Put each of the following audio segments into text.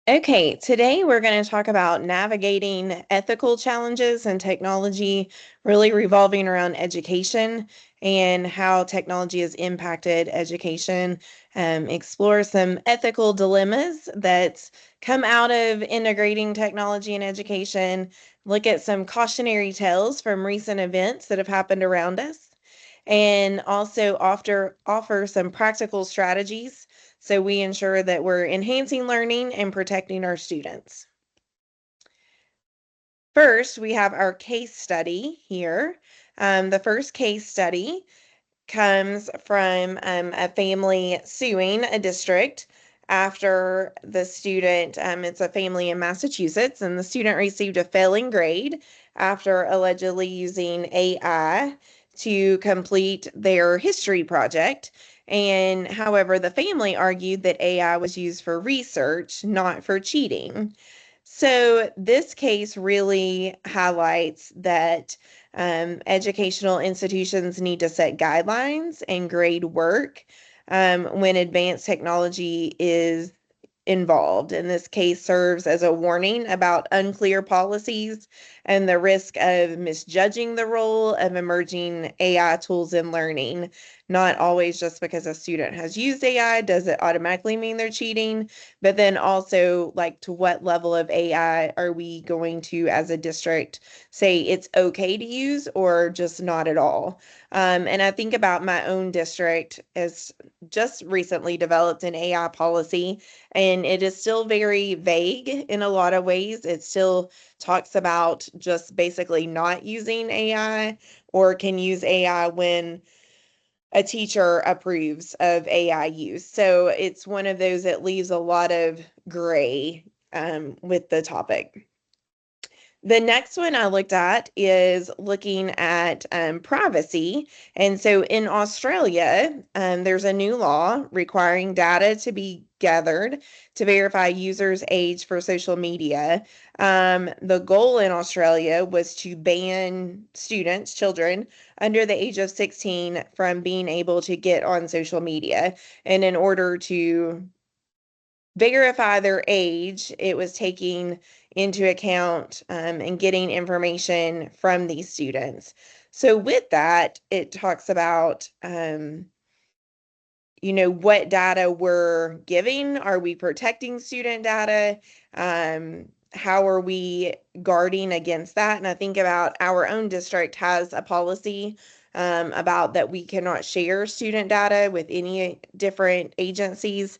Okay, today we're going to talk about navigating ethical challenges and technology, really revolving around education and how technology has impacted education. Explore some ethical dilemmas that come out of integrating technology in education, look at some cautionary tales from recent events that have happened around us, and also offer some practical strategies so we ensure that we're enhancing learning and protecting our students. First, we have our case study here. The first case study comes from a family suing a district after the student, it's a family in Massachusetts, and the student received a failing grade after allegedly using AI to complete their history project. And however, the family argued that AI was used for research, not for cheating. So this case really highlights that educational institutions need to set guidelines and grade work when advanced technology is involved. And this case serves as a warning about unclear policies and the risk of misjudging the role of emerging AI tools in learning. Not always just because a student has used AI does it automatically mean they're cheating, but then also, like, to what level of AI are we going to, as a district, say it's okay to use or just not at all? And I think about my own district as just recently developed an AI policy, and it is still very vague in a lot of ways. It still talks about just basically not using AI, or can use AI when a teacher approves of AI use. So it's one of those that leaves a lot of gray with the topic. The next one I looked at is looking at privacy. And so in Australia, there's a new law requiring data to be gathered to verify users' age for social media. The goal in Australia was to ban students, children under the age of 16 from being able to get on social media. And in order to verify their age, it was taking into account and getting information from these students. So with that, it talks about, what data we're giving. Are we protecting student data? How are we guarding against that? And I think about our own district has a policy about that we cannot share student data with any different agencies.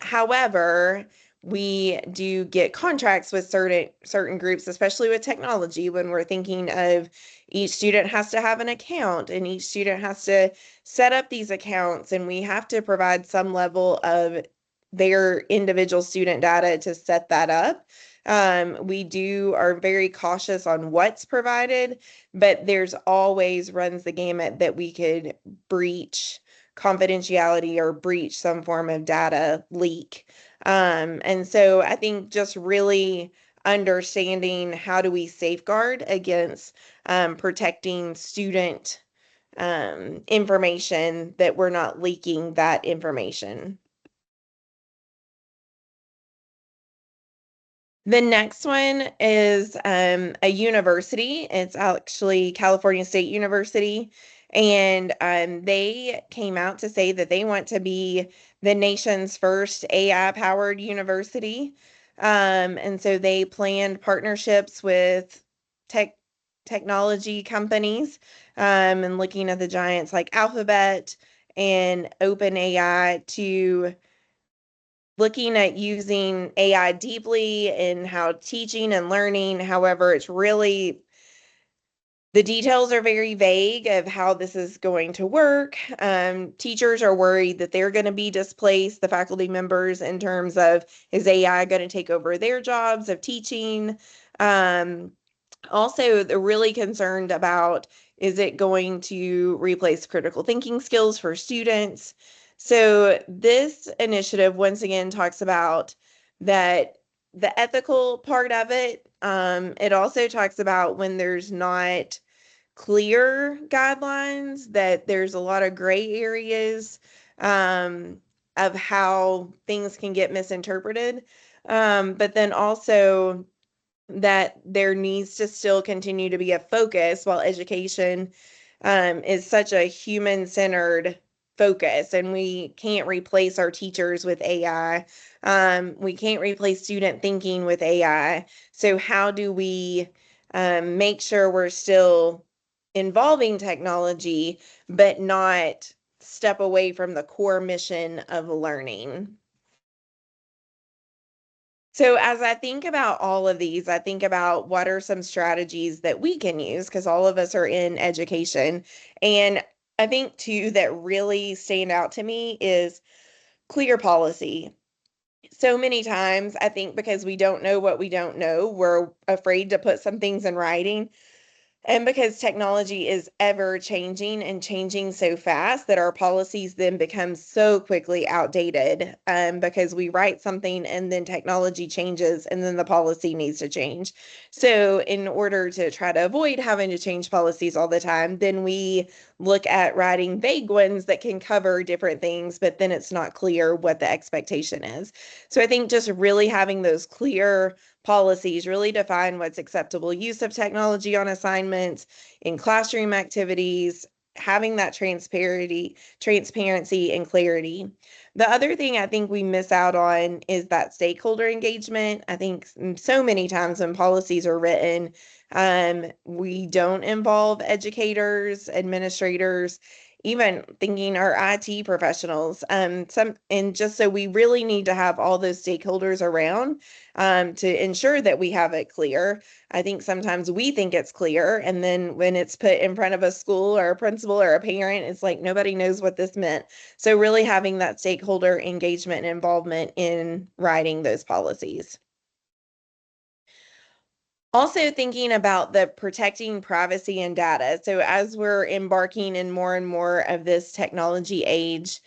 However, we do get contracts with certain groups, especially with technology, when we're thinking of each student has to have an account and each student has to set up these accounts, and we have to provide some level of their individual student data to set that up. We are very cautious on what's provided, but there's always runs the gamut that we could breach confidentiality or breach some form of data leak. And so I think just really understanding how do we safeguard against protecting student information, that we're not leaking that information. The next one is a university. It's actually California State University. And they came out to say that they want to be the nation's first AI-powered university. And so they planned partnerships with technology companies, and looking at the giants like Alphabet and OpenAI, to looking at using AI deeply in how teaching and learning. However, it's really, the details are very vague of how this is going to work. Teachers are worried that they're going to be displaced, the faculty members, in terms of, is AI going to take over their jobs of teaching? Um, Also, they're really concerned about, is it going to replace critical thinking skills for students? So this initiative once again talks about that, the ethical part of it. It also talks about when there's not clear guidelines, that there's a lot of gray areas. of how things can get misinterpreted. But then also that there needs to still continue to be a focus while education is such a human-centered focus, and we can't replace our teachers with AI. We can't replace student thinking with AI. So how do we make sure we're still involving technology, but not step away from the core mission of learning? So as I think about all of these, I think about what are some strategies that we can use because all of us are in education. And I think two that really stand out to me is clear policy. So many times, I think because we don't know what we don't know, we're afraid to put some things in writing. And because technology is ever changing and changing so fast that our policies then become so quickly outdated, because we write something and then technology changes and then the policy needs to change. So, in order to try to avoid having to change policies all the time, then we look at writing vague ones that can cover different things, but then it's not clear what the expectation is. So, I think just really having those clear policies really define what's acceptable use of technology on assignments, in classroom activities, having that transparency and clarity. The other thing I think we miss out on is that stakeholder engagement. I think so many times when policies are written, we don't involve educators, administrators, even thinking our IT professionals. And just so we really need to have all those stakeholders around to ensure that we have it clear. I think sometimes we think it's clear, and then when it's put in front of a school or a principal or a parent, it's like nobody knows what this meant. So, really having that stakeholder engagement and involvement in writing those policies. Also thinking about the protecting privacy and data. So as we're embarking in more and more of this technology age,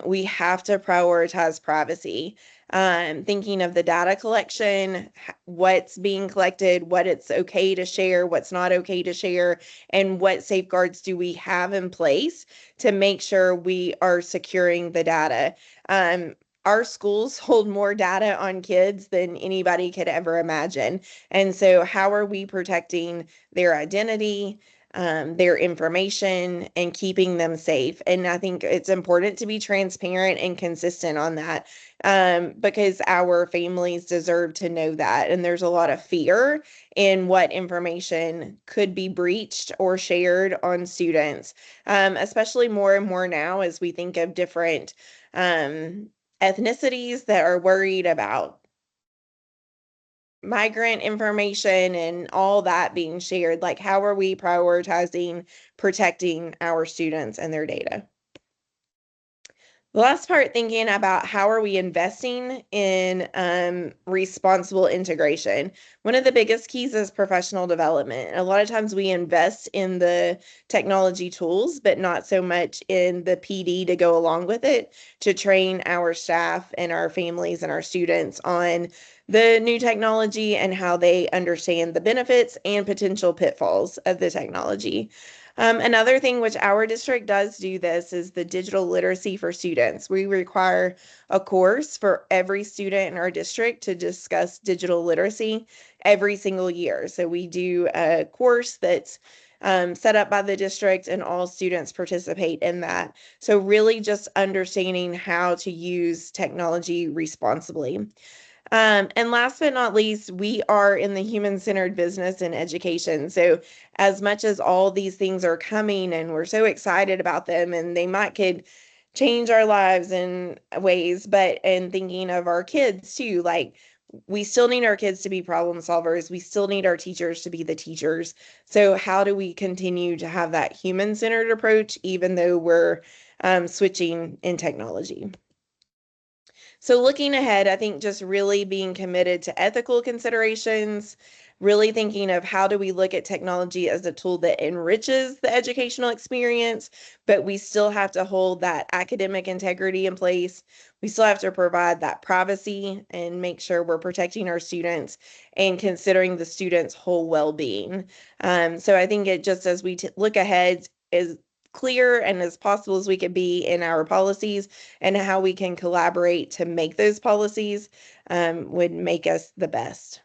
we have to prioritize privacy. Thinking of the data collection, what's being collected, what it's okay to share, what's not okay to share, and what safeguards do we have in place to make sure we are securing the data. Our schools hold more data on kids than anybody could ever imagine. And so, how are we protecting their identity, their information, and keeping them safe? And I think it's important to be transparent and consistent on that, because our families deserve to know that. And there's a lot of fear in what information could be breached or shared on students, especially more and more now as we think of different ethnicities that are worried about migrant information and all that being shared. Like, how are we prioritizing protecting our students and their data? The last part, thinking about how are we investing in responsible integration. One of the biggest keys is professional development. A lot of times we invest in the technology tools, but not so much in the PD to go along with it to train our staff and our families and our students on the new technology and how they understand the benefits and potential pitfalls of the technology. Another thing which our district does do this is the digital literacy for students. We require a course for every student in our district to discuss digital literacy every single year. So we do a course that's set up by the district, and all students participate in that. So really just understanding how to use technology responsibly. And last but not least, we are in the human-centered business and education. So as much as all these things are coming and we're so excited about them and they might could change our lives in ways, but in thinking of our kids too, like we still need our kids to be problem solvers. We still need our teachers to be the teachers. So how do we continue to have that human-centered approach, even though we're switching in technology? So looking ahead, I think just really being committed to ethical considerations, really thinking of how do we look at technology as a tool that enriches the educational experience, but we still have to hold that academic integrity in place. We still have to provide that privacy and make sure we're protecting our students and considering the students' whole well-being. So I think it just as we look ahead is clear and as possible as we could be in our policies and how we can collaborate to make those policies would make us the best.